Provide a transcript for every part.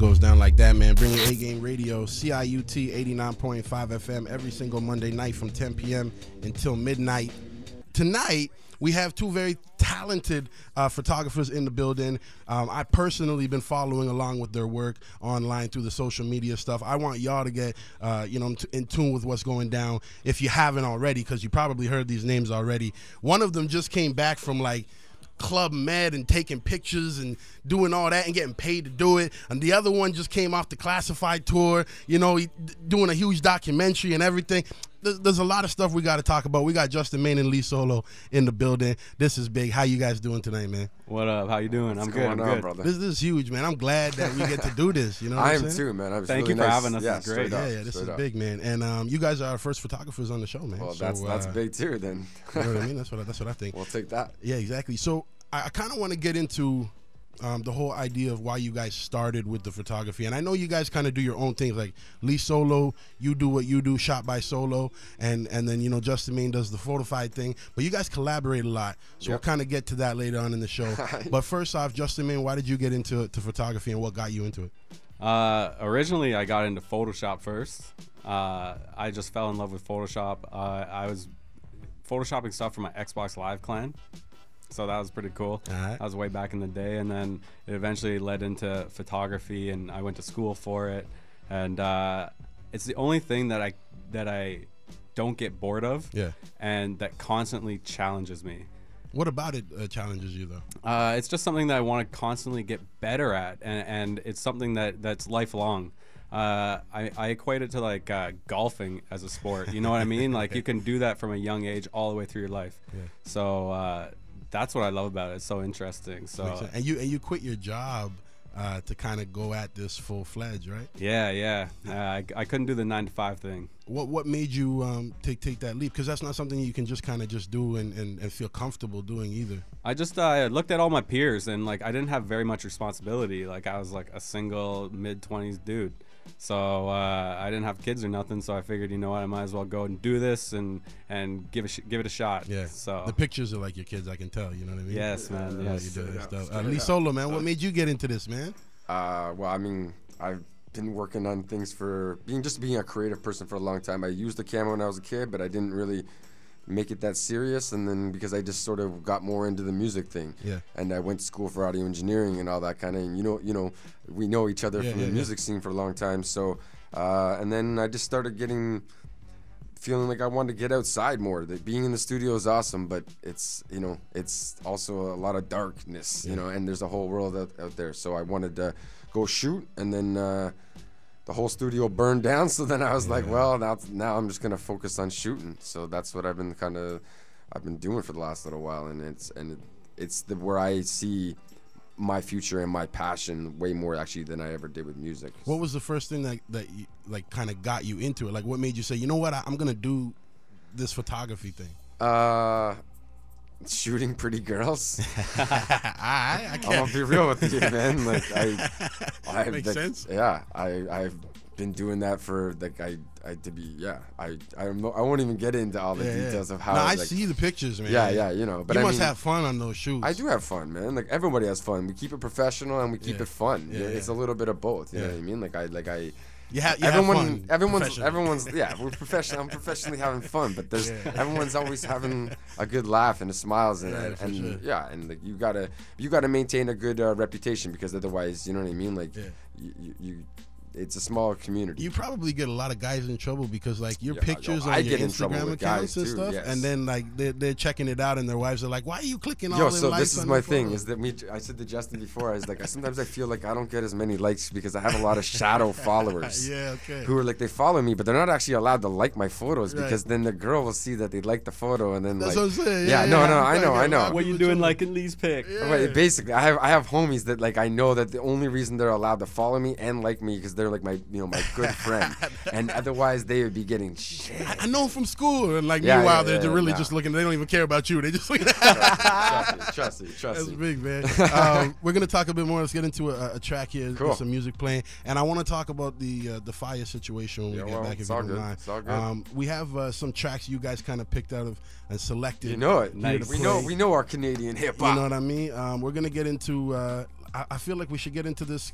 goes down like that, man. Bring your A-Game Radio, CIUT 89.5 FM every single Monday night from 10 p.m. until midnight. Tonight, we have two very talented photographers in the building. I personally been following along with their work online through the social media stuff. I want y'all to get in tune with what's going down if you haven't already, because you probably heard these names already. One of them just came back from like Club Med and taking pictures and doing all that and getting paid to do it, and the other one just came off the Classified tour, doing a huge documentary and everything. There's a lot of stuff we got to talk about. We got Justin Main and Lee Solo in the building. This is big. How you guys doing tonight, man? What up? How you doing? I'm good. I'm good, brother. This is huge, man. I'm glad that we get to do this. You know what I'm saying? too, man. Thank you for having us. It's great. Yeah, this is big, man. And you guys are our first photographers on the show, man. Well, that's big too, then. You know what I mean? That's what I think. We'll take that. Yeah, exactly. So I kind of want to get into the whole idea of why you guys started with the photography. And I know you guys kind of do your own things, like Lee Solo, you do what you do, shot by Solo, and then Justin Main does the photofied thing, but you guys collaborate a lot, so we'll kind of get to that later on in the show. But first off, Justin Main, why did you get into photography and what got you into it? Originally I got into Photoshop first. I just fell in love with Photoshop. I was photoshopping stuff for my Xbox Live clan, so that was pretty cool. That was way back in the day, and then it eventually led into photography, and I went to school for it. And it's the only thing that I don't get bored of, and that constantly challenges me. What about it challenges you, though? It's just something that I want to constantly get better at, and it's something that's lifelong. I equate it to like golfing as a sport. You know what I mean? Like you can do that from a young age all the way through your life. So that's what I love about it. It's so interesting. So and you quit your job to kind of go at this full-fledged, right? Yeah. I couldn't do the 9-to-5 thing. What made you take that leap? Because that's not something you can just kind of just do and feel comfortable doing either. I just looked at all my peers, and like I didn't have very much responsibility. Like I was like a single mid-20s dude. So I didn't have kids or nothing, so I figured, I might as well go and do this and give it a shot. Yeah. So the pictures are like your kids, I can tell. You know what I mean? Yes, man. Yes. You do this stuff. Lee Solo, man, what made you get into this, man? Well, I mean, I've been working on things for being a creative person for a long time. I used the camera when I was a kid, but I didn't really make it that serious, and then because I just sort of got more into the music thing, and I went to school for audio engineering and all that kind of, and we know each other from the music scene for a long time, so and then I just started feeling like I wanted to get outside more. That being in the studio is awesome, but it's it's also a lot of darkness, and there's a whole world out there, so I wanted to go shoot, and then the whole studio burned down, so then I was like, well, now I'm just gonna focus on shooting. So that's what I've been doing for the last little while, and it's where I see my future and my passion way more actually than I ever did with music. What was the first thing that you, like kind of got you into it? Like what made you say, you know what, I'm gonna do this photography thing? Shooting pretty girls. I can't. I'm gonna be real with you, man. Like I makes sense. Yeah, I've been doing that for I won't even get into all the details of how. No, I see the pictures, man. Yeah, but you must have fun on those shoots. I do have fun, man. Like everybody has fun. We keep it professional and we keep it fun. It's a little bit of both. You know what I mean? Everyone's we're professional. I'm professionally having fun, but everyone's always having a good laugh and a smiles and like you gotta maintain a good reputation, because otherwise, you know what I mean? Like you it's a small community. You probably get a lot of guys in trouble because like your pictures on your Instagram accounts and stuff, and then like they're checking it out and their wives are like, "Why are you clicking all the likes?" So this is my thing. Is that I said to Justin before, I was like, sometimes I feel like I don't get as many likes because I have a lot of shadow followers. Who are like, they follow me, but they're not actually allowed to like my photos because then the girl will see that they like the photo and then that's like, what I'm saying. I know. What are you doing liking Lee's pic? Right, basically, I have homies that like I know that the only reason they're allowed to follow me and like me because they're like my my good friend, and otherwise they would be getting shit. I know them from school, and like meanwhile they're really just looking. They don't even care about you. They just look. Trust me. That's big, man. We're gonna talk a bit more. Let's get into a track here. Cool. Some music playing, and I want to talk about the fire situation when we get back. If you don't mind. It's all good. We have some tracks you guys kind of picked out of and selected. You know it. Nice. We know our Canadian hip hop. You know what I mean? We're gonna get into. I feel like we should get into this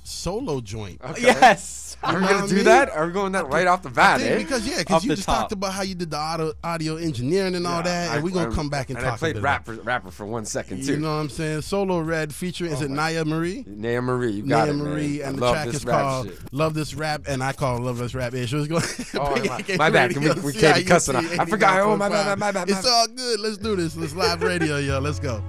solo joint. Okay. Yes. Are we know gonna what I do mean? that? Are we going that right off the bat, eh? Because Off you the just top. talked about how you did the audio engineering and all that, and we're gonna come back and talk I played about it. rapper for 1 second too. You know what I'm saying? Solo Red featuring, is it Naya Marie? Naya Marie, you got Naya it, Marie, man. and I the love track this is rap called shit. Love This Rap, and I call it Love This Rap. It was going Oh, my bad. We can't be cussing. I forgot. Oh, my bad. It's all good. Let's do this. Let's live radio, yo. Let's go.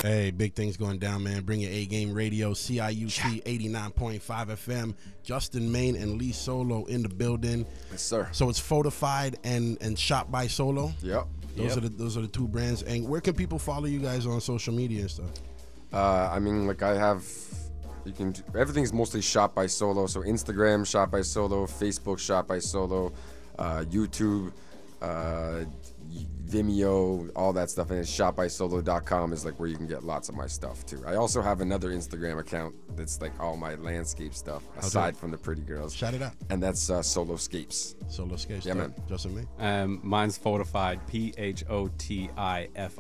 Hey, big things going down, man. Bring your A-Game Radio, CIUT 89.5 FM. Justin Main and Lee Solo in the building. Yes, sir. So it's Photified and Shot by Solo. Yep. Those are the two brands. And where can people follow you guys on social media and stuff? I mean, like everything's mostly Shot by Solo. So Instagram, Shot by Solo, Facebook, Shot by Solo, YouTube, Vimeo, all that stuff, and it's shotbysolo.com is like where you can get lots of my stuff too. I also have another Instagram account that's like all my landscape stuff aside from the pretty girls. Shout it out. And that's Soloscapes. Soloscapes. Yeah, man. Justin May. Mine's Photified, Photified.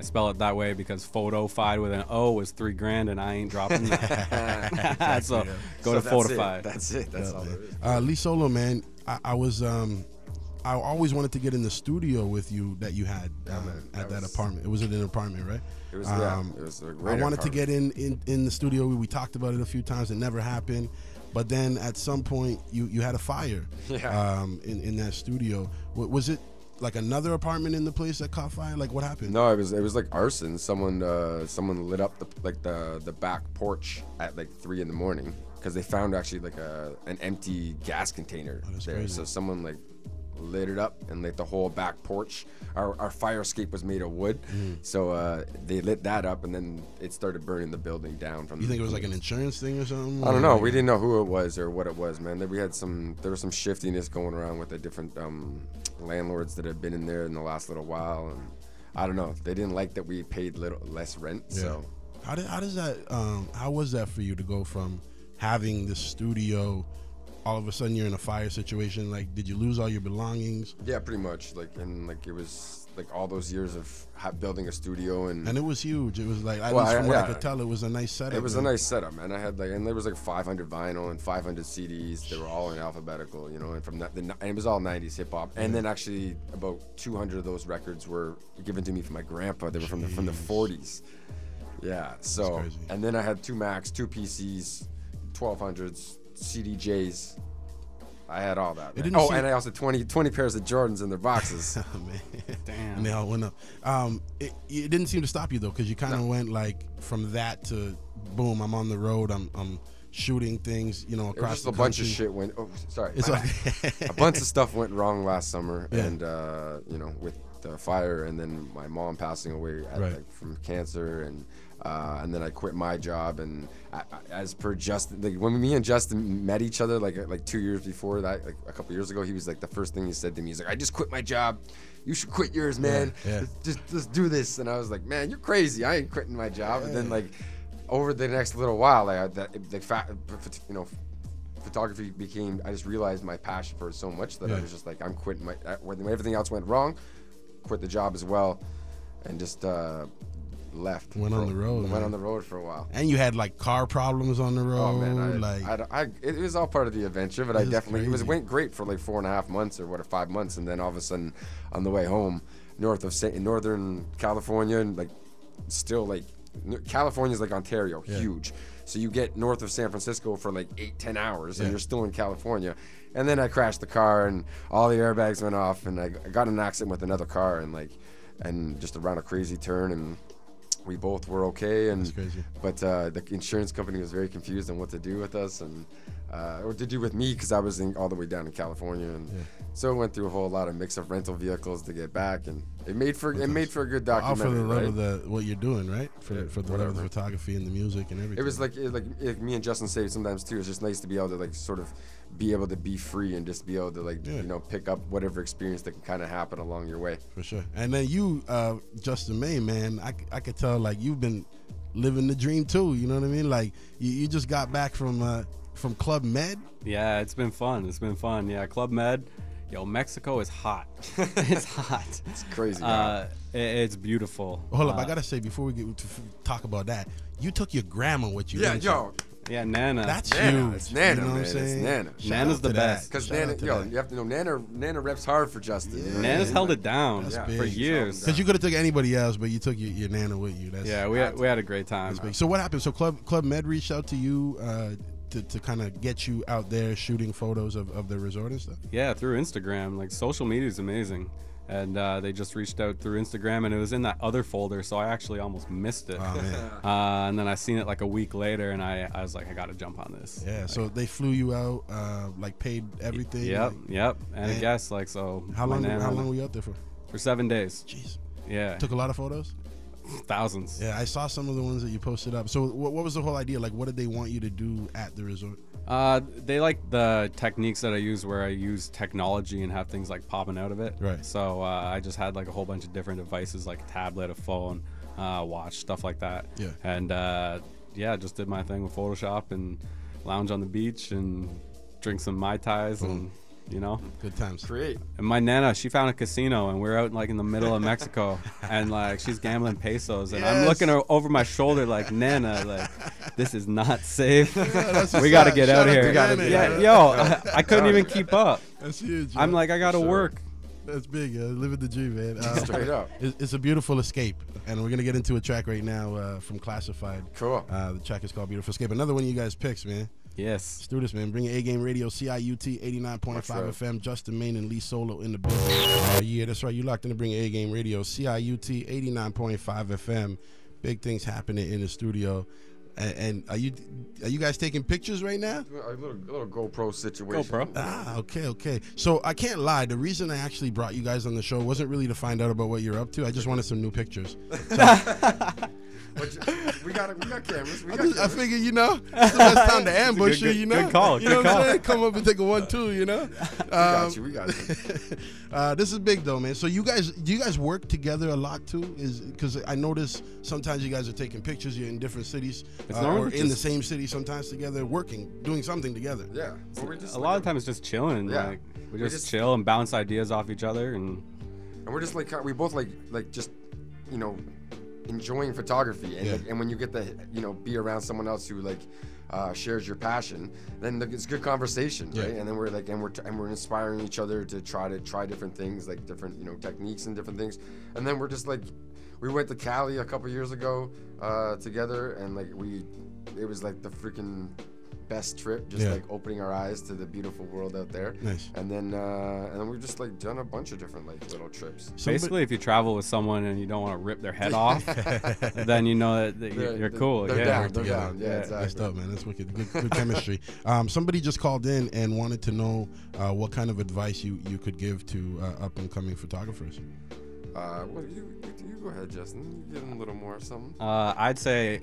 I spell it that way because photofied with an O is $3,000, and I ain't dropping that. So go to Photified. That's it. That's all there is. Lee Solo, man. I always wanted to get in the studio with you that you had at that apartment. It was in an apartment, right? It was it was a great I wanted to apartment. get in the studio. We talked about it a few times. It never happened. But then at some point, you had a fire in that studio. Was it like another apartment in the place that caught fire? Like what happened? No, it was like arson. Someone lit up the back porch at like 3 a.m. because they found actually like an empty gas container there. Crazy. So someone like lit it up and lit the whole back porch. Our fire escape was made of wood, so they lit that up, and then it started burning the building down. From You think it was like an insurance thing or something? I don't know. We didn't know who it was or what it was, man. There was some shiftiness going around with the different landlords that have been in there in the last little while, and I don't know. They didn't like that we paid less rent. Yeah. So how does that? How was that for you to go from having this studio? All of a sudden, you're in a fire situation. Like, did you lose all your belongings? yeah, pretty much. It was like all those years of building a studio and it was huge. It was like, at Well, least from what I yeah. could tell, it was a nice setup. it was man. a nice setup, man. I had and there was like 500 vinyl and 500 CDs. They were all in alphabetical, and from that, and it was all 90s hip hop. And then actually about 200 of those records were given to me from my grandpa. They were from the 40s. Yeah. So crazy. and then I had 2 Macs, 2 PCs, 1200s, CDJs. I had all that. It Man. didn't Oh, seem- and I also 20 pairs of Jordans in their boxes. Oh, man. Damn. And they all went up. It didn't seem to stop you though, because you kind of went like from that to boom. I'm on the road. I'm shooting things, It was across just the a bunch of country. shit went. Oh, sorry. It's My okay. bad. A bunch of stuff went wrong last summer, Yeah. and with the fire, and then my mom passing away from cancer, and then I quit my job, and as per Justin, like when me and Justin met each other, like 2 years before that, like a couple years ago, he was like the first thing he said to me, he's like, I just quit my job. You should quit yours, man. Yeah. Just do this. And I was like, man, you're crazy. I ain't quitting my job. And then over the next little while, photography became. I just realized my passion for it so much that I was just like, I'm quitting when everything else went wrong, quit the job as well, and just left. Went on the road, Went man. on the road for a while. And you had like car problems on the road. Oh man, like it was all part of the adventure, but I This is definitely crazy. went great for like 4.5 months or 5 months, and then all of a sudden, on the way home, in Northern California, and like still like California's like Ontario, huge. So you get north of San Francisco for like 8-10 hours, and you're still in California. And then I crashed the car, and all the airbags went off, and I got in an accident with another car, and just around a crazy turn, and we both were okay. And That's crazy. But the insurance company was very confused on what to do with us, and or to do with me, because I was all the way down in California, and so it went through a whole lot of mix of rental vehicles to get back, and it made for a good all documentary. for the love right? of what you're doing, right? For the love of the photography and the music and everything. It was like me and Justin say sometimes too. It's just nice to be able to like sort of be able to be free and just be able to pick up whatever experience that can kind of happen along your way. For sure. And then you, Justin May, man, I could tell like you've been living the dream too. You know what I mean? Like you just got back from Club Med. Yeah, it's been fun. Yeah, Club Med. Yo, Mexico is hot. It's hot. It's crazy. Wow. It's beautiful. Hold up, I gotta say before we get to talk about that, you took your grandma with you. Yeah, didn't yo. you? Yeah, Nana. That's Nana. huge. It's Nana, you know what I'm man. It's saying? Nana. Shout Nana's out the to best. Because Shout Nana, out to yo, that. you have to know Nana reps hard for Justin. You know? Nana's held it down That's Yeah. big. for years. Because you could have took anybody else, but you took your Nana with you. That's, Yeah, we had a great time. that's big. So what happened? So Club Med reached out to you to kind of get you out there shooting photos of the resort and stuff? Yeah, through Instagram. Like, social media is amazing. And they just reached out through Instagram, and it was in that other folder, so I actually almost missed it. Oh, man. And then I seen it like a week later, and I was like, I got to jump on this. Yeah, Like, so they flew you out, like paid everything? Yep, like- yep. And Man. I guess, like, so. How my long Nana- were you out there for? For 7 days. Jeez. Yeah. Took a lot of photos? Thousands. Yeah, I saw some of the ones that you posted up. So what was the whole idea? Like, what did they want you to do at the resort? They like the techniques that I use where I use technology and have things like popping out of it. Right. So I just had like a whole bunch of different devices like a tablet, a phone, watch, stuff like that. Yeah. And yeah, just did my thing with Photoshop and lounge on the beach and drink some Mai Tais and, you know. Good times. Great. And my Nana, she found a casino, and we're out like in the middle of Mexico, and like she's gambling pesos, and I'm Yes. looking over my shoulder like, Nana, like this is not safe. that's We a got to sign. get Shout out out here. to Nana, Yeah, yeah. yo, I couldn't even keep up. That's huge. I'm like, I got to Sure. work. That's big. Living the dream, man. Straight up. It's a beautiful escape, and we're gonna get into a track right now from Classified. Cool. The track is called "Beautiful Escape." Another one of you guys picks, man. Yes. Let's do this, man. Bring your A-Game Radio, CIUT 89.5 That's right. FM. Justin Main and Lee Solo in the building. Yeah, that's right. You locked in to Bring A-Game Radio, CIUT 89.5 FM. Big things happening in the studio. And are you guys taking pictures right now? A little GoPro situation. GoPro. Ah, okay. So I can't lie. The reason I actually brought you guys on the show wasn't really to find out about what you're up to. I just wanted some new pictures. We got cameras. I figured, you know, it's the best time to ambush you, you know? good call, You know good what I'm call. saying? Come up and take a 1-2, you know? We got you. This is big though, man. So do you guys work together a lot too? Is because I notice sometimes you guys are taking pictures. You're in different cities, It's or normally in the just- same city sometimes together, working, doing something together. Yeah. Well, we're just A lot of times it's just chilling. Yeah. Like we We just just- chill and bounce ideas off each other, and we're just like we both like just, you know, enjoying photography, and Yeah. and when you get to, you know, be around someone else who like shares your passion, then it's good conversation, Yeah. right? And then we're like, and we're inspiring each other to try different things, like different, you know, techniques and different things, and then we're just like, we went to Cali a couple years ago together, and like it was like the freaking best trip, just Yeah. like opening our eyes to the beautiful world out there. Nice. And then we've just like done a bunch of different like little trips. basically, if you travel with someone and you don't want to rip their head off, then you know that you're cool. They're yeah. down. They're together. down. Yeah, Yeah. exactly. That's dope, man. That's wicked. Good chemistry. Somebody just called in and wanted to know what kind of advice you could give to up and coming photographers. Well, you go ahead, Justin. You give him a little more or something. I'd say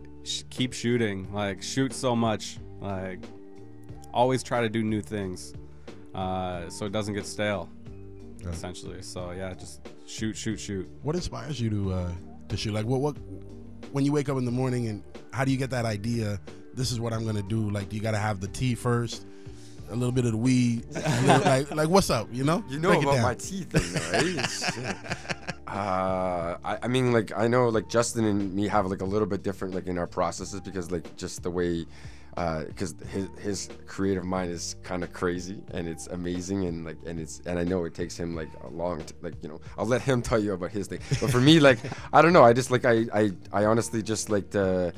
keep shooting. Like, shoot so much. Like, always try to do new things, so it doesn't get stale. Right. Essentially. So yeah, just shoot. What inspires you to shoot? Like, what when you wake up in the morning, and how do you get that idea? This is what I'm gonna do. Like, do you gotta have the tea first, a little bit of the weed, like what's up? You know? You know Break it about down. my teeth thing, though, right? Shit. I mean, like, I know, like, Justin and me have like a little bit different, like, in our processes, because like just the way, because his creative mind is kind of crazy, and it's amazing, and like, and I know it takes him like a long, like, you know, I'll let him tell you about his thing. But for me, like, I don't know, I just like I honestly just like to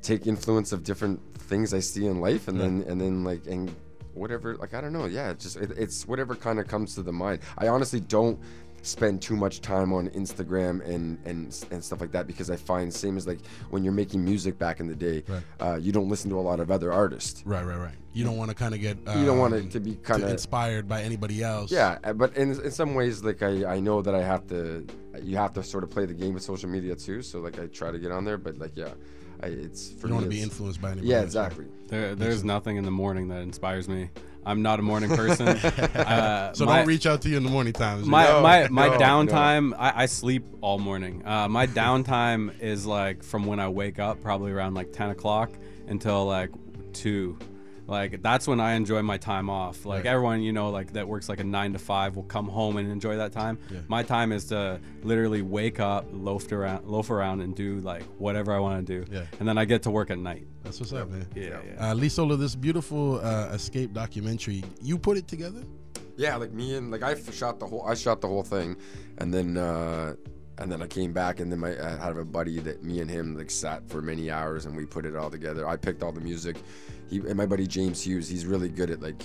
take influence of different things I see in life, and then like, and whatever, like, I don't know, yeah, it's whatever kind of comes to the mind. I honestly don't spend too much time on Instagram and stuff like that, because I find, same as like when you're making music back in the day, you don't listen to a lot of other artists. Right. You don't want to kind of get. You don't want it to be kind of inspired by anybody else. Yeah, but in some ways, like I know that you have to sort of play the game with social media too. So like I try to get on there, but like it's for You don't want me, to be it's- influenced by anybody. Yeah, else. exactly. There's nothing in the morning that inspires me. I'm not a morning person. So don't reach out to you in the morning times. My No, downtime, I sleep all morning. My downtime is like from when I wake up, probably around like 10 o'clock until like 2. Like that's when I enjoy my time off. Like Right. everyone, you know, like that works like a 9 to 5 will come home and enjoy that time. Yeah. My time is to literally wake up, loaf around, and do like whatever I want to do. Yeah. And then I get to work at night. That's what's up, man. Yeah. Lee Solo, this beautiful escape documentary, you put it together? Yeah, like me and like I shot the whole thing, and then I came back, and then I had a buddy that me and him like sat for many hours, and we put it all together. I picked all the music. And my buddy James Hughes, he's really good at like.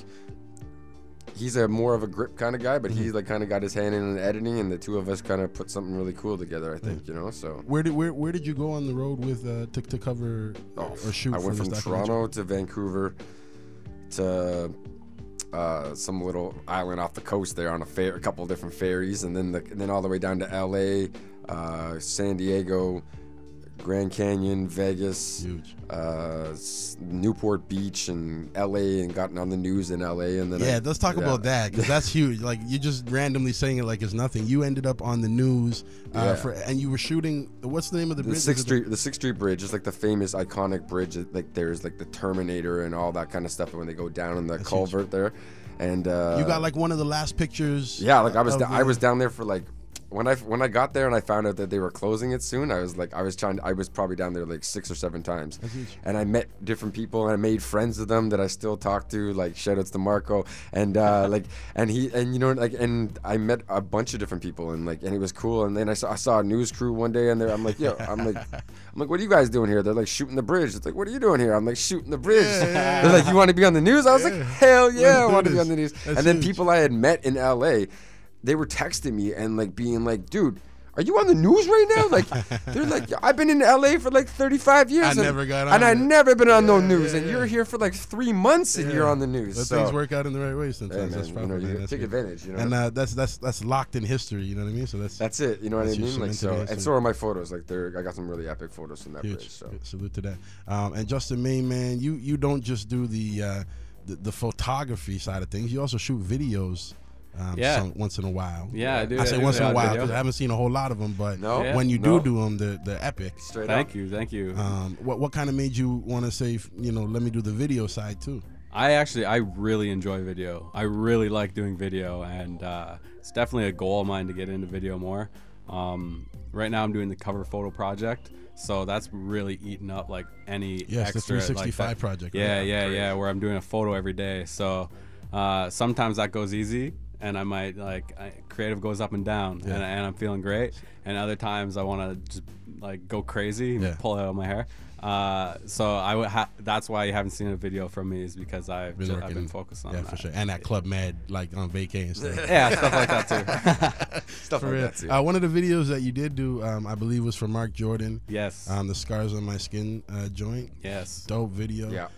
He's a more of a grip kind of guy, but he's like kind of got his hand in the editing, and the two of us kind of put something really cool together. I think, you know. So Where did you go on the road with to cover or shoot? I for went this from documentary? Toronto to Vancouver to some little island off the coast there on a couple of different ferries, and then all the way down to L.A., San Diego, Grand Canyon, Vegas, Huge. Newport Beach, and L.A., and gotten on the news in L.A. And then Let's talk about that, because that's huge. Like, you just randomly saying it like it's nothing. You ended up on the news, and you were shooting. What's the name of the bridge? The Sixth Street Bridge is like the famous iconic bridge. Like there's like the Terminator and all that kind of stuff when they go down in the culvert there. And you got like one of the last pictures. Yeah, like I was down there for like. When I got there and I found out that they were closing it soon, I was probably down there like 6 or 7 times, and I met different people and I made friends with them that I still talk to. Like shout outs to Marco and and I met a bunch of different people and it was cool. And then I saw a news crew one day and I'm like, what are you guys doing here? They're like shooting the bridge. It's like, what are you doing here? I'm like, shooting the bridge. Yeah. They're like, you want to be on the news? I was like, hell yeah, I want to be on the news. That's and then huge. people I had met in LA. They were texting me and like being like, dude, are you on the news right now? Like, they're like, I've been in LA for like 35 years. I never got on and I it. never been on no Yeah, news. yeah, and yeah. you're here for like 3 months and you're on the news. But So things work out in the right way sometimes. hey, That's man, probably you take advantage. You know, And that's locked in history. You know what I mean? So that's it. You know what I that's mean? Like cemented in, and so are my photos. Like I got some really epic photos from that huge. bridge. So Salute to that. And Justin Main, man, you don't just do the photography side of things. You also shoot videos. Once in a while. Yeah, I do. I say do once in a the odd while video. because I haven't seen a whole lot of them. But No? Yeah. when you No. do them, they're epic. straight Thank up. you. What kind of made you want to say, let me do the video side too? I really enjoy video. I really like doing video, and it's definitely a goal of mine to get into video more. Right now I'm doing the cover photo project, so that's really eating up like any Yes, extra. the 365 like that. project. Right? Yeah, where I'm doing a photo every day. So sometimes that goes easy, and I might creative goes up and down, and I'm feeling great. And other times I want to just like go crazy and pull it out of my hair. So that's why you haven't seen a video from me, is because I've been focused on that. Yeah, for sure. And that Club Med, like on vacay and stuff. Yeah, stuff like that too. Stuff For like real. that too. One of the videos that you did do, I believe, was for Mark Jordan. Yes. The Scars on My Skin joint. Yes. Dope video. Yeah.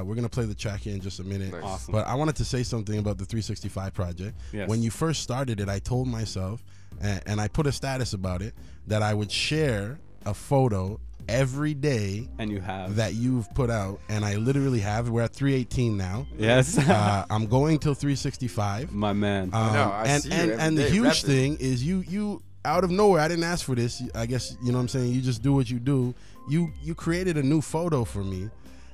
We're going to play the track here in just a minute. Nice. Awesome. But I wanted to say something about the 365 project. Yes. When you first started it, I told myself, and I put a status about it, that I would share a photo every day And you have. that you've put out, and I literally have. We're at 318 now. Yes. I'm going till 365. My man. I see you every and the day huge repping. thing is you out of nowhere. I didn't ask for this. I guess you know what I'm saying. You just do what you do. You created a new photo for me,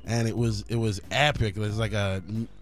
and it was epic. It was like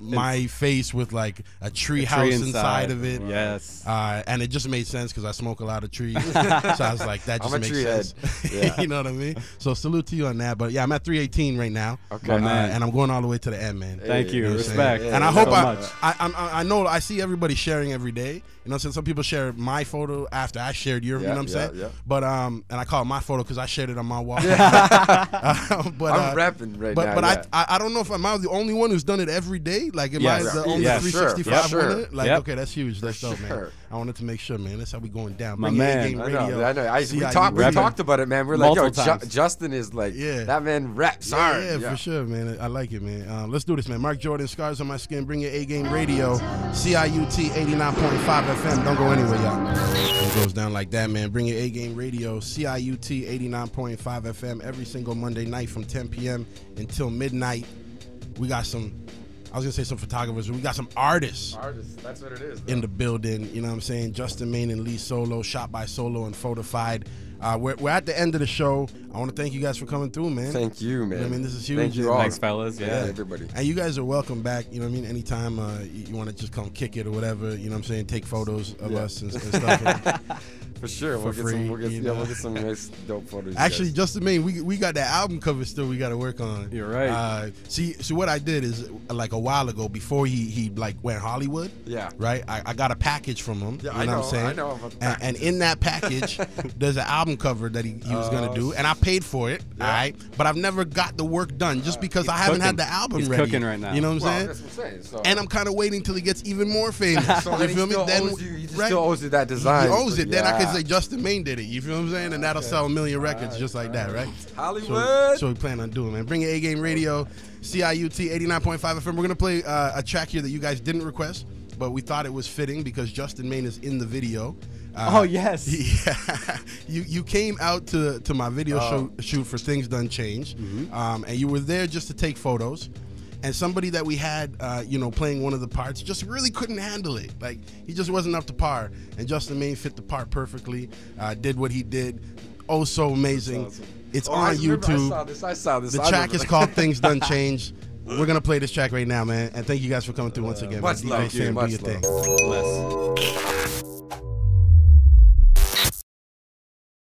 my face with like a tree house inside of it. Yes. And it just made sense because I smoke a lot of trees. So I was like, that just I'm a makes tree sense. head. You know what I mean? So salute to you on that. But yeah, I'm at 318 right now. Okay. My man. And I'm going all the way to the end, man. Thank you. know what I'm saying? Respect. And I Thank hope you so much. I know I see everybody sharing every day. You know what I'm saying? Some people share my photo after I shared your, you know what I'm saying? Yeah. But and I call it my photo because I shared it on my wall. But I'm repping right now. but yeah. I don't know if am I the only one who's done it every day? Like am I Yes. the only Yeah, 365 sure. one? Like Yep. okay, that's huge. That's dope, man. sure. I wanted to make sure, man. That's how we going down. My Bring your man. A-Game I Radio. know. We CIUT. talked about it, man. We're like, yo, Multiple times. Justin is like, Yeah. that man reps hard. Yeah, for sure, man. I like it, man. Let's do this, man. Mark Jordan, Scars on My Skin. Bring your A-Game Radio. CIUT 89.5 FM. Don't go anywhere, y'all. It goes down like that, man. Bring your A-Game Radio. CIUT 89.5 FM every single Monday night from 10 p.m. until midnight. We got some, I was going to say some photographers. We got some artists That's what it is. in the building. You know what I'm saying? Justin Main and Lee Solo, shot by Solo and photified. We're at the end of the show. I want to thank you guys for coming through, man. Thank you, man. I mean, this is huge. Thank you all. Thanks, fellas. Yeah, everybody. And you guys are welcome back. You know what I mean? Anytime you want to just come kick it or whatever, you know what I'm saying? Take photos of us and stuff. For sure. We'll get some nice dope photos. Actually, Justin Maine, we got that album cover still we got to work on. You're right. See, what I did is like a while ago before he like went Hollywood. Yeah. Right? I got a package from him. Yeah, you know what I'm saying? I know about the and in that package, there's an album cover that he was going to do. And I paid for it. Yeah. All right? But I've never got the work done just because I haven't had the album He's ready. cooking right now. You know what I'm saying? That's what I'm saying. So. And I'm kind of waiting till he gets even more famous. So you feel me? Then he still owes you that design. He owes it. Then I can say Justin Maine did it. You feel what I'm saying? And that'll sell 1 million records just like that, right? Hollywood. So we plan on doing, man. Bring your A-Game Radio, CIUT 89.5 FM. We're going to play a track here that you guys didn't request, but we thought it was fitting because Justin Maine is in the video. Oh, yes. Yeah. You came out to my video shoot for Things Done Change, and you were there just to take photos. And somebody that we had, playing one of the parts just really couldn't handle it. Like, he just wasn't up to par. And Justin Maine fit the part perfectly, did what he did. Oh, so amazing. Awesome. It's on YouTube. I saw this. The track is called Things Done Change. We're going to play this track right now, man. And thank you guys for coming through once again. Much man. love. DJ Sam, do your thing. Bless.